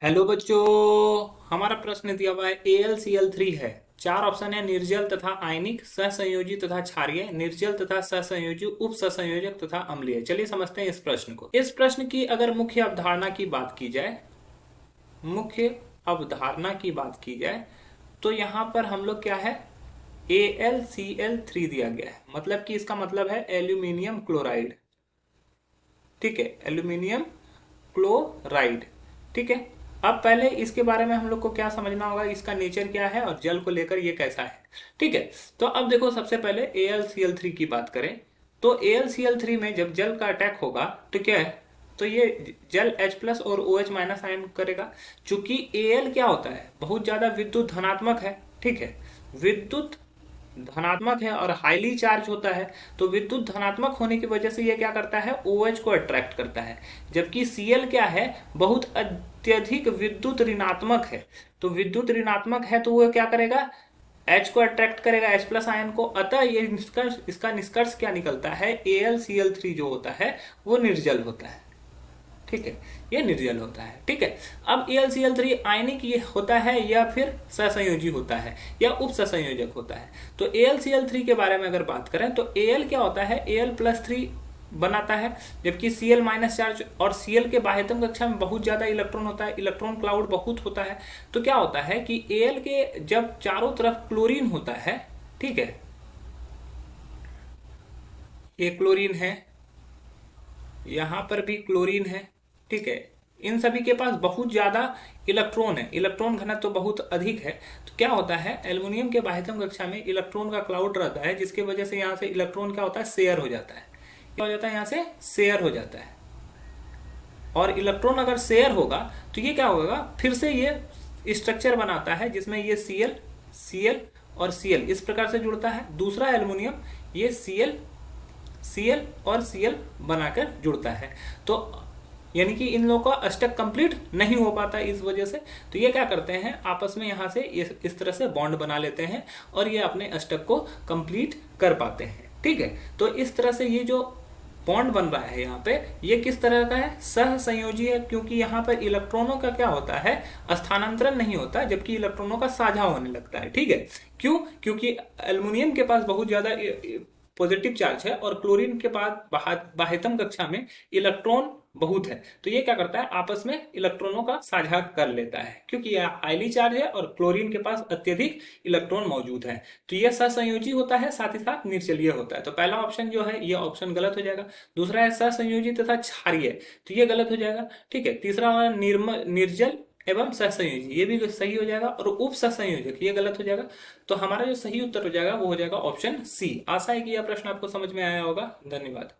Hello बच्चों। हमारा प्रश्न दिया हुआ है AlCl3 है। चार ऑप्शन है: निर्जल तथा आयनिक, सहसंयोजी तथा क्षारीय, निर्जल तथा सहसंयोजी, उप सहसंयोजक तथा अम्लीय। चलिए समझते हैं इस प्रश्न को। इस प्रश्न की अगर मुख्य अवधारणा की बात की जाए, मुख्य अवधारणा की बात की जाए तो यहाँ पर हम लोग क्या है, AlCl3 दिया गया है। मतलब कि इसका मतलब है एल्यूमिनियम क्लोराइड। ठीक है, एल्यूमिनियम क्लोराइड। ठीक है। अब पहले इसके बारे में हम लोग को क्या समझना होगा, इसका नेचर क्या है और जल को लेकर ये कैसा है। ठीक है। तो अब देखो, सबसे पहले AlCl3 की बात करें तो AlCl3 में जब जल का अटैक होगा तो क्या है, तो ये जल H प्लस और OH माइनस आयन करेगा। चूंकि Al क्या होता है, बहुत ज्यादा विद्युत धनात्मक है। ठीक है, विद्युत धनात्मक है और हाईली चार्ज होता है। तो विद्युत धनात्मक होने की वजह से ये क्या करता है, OH को अट्रैक्ट करता है। जबकि Cl क्या है, बहुत अत्यधिक विद्युत ऋणात्मक है। तो विद्युत ऋणात्मक है तो वो क्या करेगा, H को अट्रैक्ट करेगा, H प्लस आयन को। अतः ये निष्कर्ष, इसका निष्कर्ष क्या निकलता है, AlCl3 जो होता है वो निर्जल होता है। ठीक है, ये निर्जल होता है। ठीक है। अब AlCl3 आयनिक ये होता है या फिर सहसंयोजी होता है या उप सहसंयोजक होता है। तो AlCl3 के बारे में अगर बात करें तो Al क्या होता है, Al+3 बनाता है। जबकि Cl माइनस चार्ज, और Cl के बाह्यतम कक्षा में बहुत ज्यादा इलेक्ट्रॉन होता है, इलेक्ट्रॉन क्लाउड बहुत होता है। तो क्या होता है कि Al के जब चारों तरफ क्लोरीन होता है, ठीक है, ये क्लोरीन है, यहां पर भी क्लोरीन है। ठीक है, इन सभी के पास बहुत ज्यादा इलेक्ट्रॉन है, इलेक्ट्रॉन घनत्व तो बहुत अधिक है। तो क्या होता है, एल्युमिनियम के बाह्यतम कक्षा में इलेक्ट्रॉन का क्लाउड रहता है, जिसकी वजह से यहाँ से इलेक्ट्रॉन क्या होता है, शेयर हो जाता है। क्या हो जाता है, यहाँ से शेयर हो जाता है। और इलेक्ट्रॉन अगर शेयर होगा तो ये क्या होगा, फिर से ये स्ट्रक्चर बनाता है जिसमें ये Cl और Cl इस प्रकार से जुड़ता है। दूसरा एल्युमिनियम ये Cl और Cl बनाकर जुड़ता है। तो यानी कि इन लोगों का अष्टक कंप्लीट नहीं हो पाता इस वजह से। तो ये क्या करते हैं, आपस में यहाँ से इस तरह से बॉन्ड बना लेते हैं और ये अपने अष्टक को कंप्लीट कर पाते हैं। ठीक है। तो इस तरह से ये जो बॉन्ड बन रहा है यहाँ पे, ये किस तरह का है, सहसंयोजी है। क्योंकि यहाँ पर इलेक्ट्रॉनों का क्या होता है, स्थानांतरण नहीं होता, जबकि इलेक्ट्रॉनों का साझा होने लगता है। ठीक है। क्यों, क्योंकि एल्युमिनियम के पास बहुत ज्यादा पॉजिटिव चार्ज है और क्लोरीन के पास बाह्यतम कक्षा में इलेक्ट्रॉन बहुत है। तो ये क्या करता है, आपस में इलेक्ट्रॉनों का साझा कर लेता है, क्योंकि यह हाईली चार्ज है और क्लोरीन के पास अत्यधिक इलेक्ट्रॉन मौजूद है। तो यह सहसंयोजी होता है, साथ ही साथ निर्जलीय होता है। तो पहला ऑप्शन जो है, यह ऑप्शन गलत हो जाएगा। दूसरा है सहसंयोजी तथा क्षारीय, तो यह गलत हो जाएगा। ठीक है। तीसरा है निर्जल एवं सहसंयोजी, ये भी सही हो जाएगा। और उप सहसंयोजक ये गलत हो जाएगा। तो हमारा जो सही उत्तर हो जाएगा वो हो जाएगा ऑप्शन सी। आशा है कि यह प्रश्न आपको समझ में आया होगा। धन्यवाद।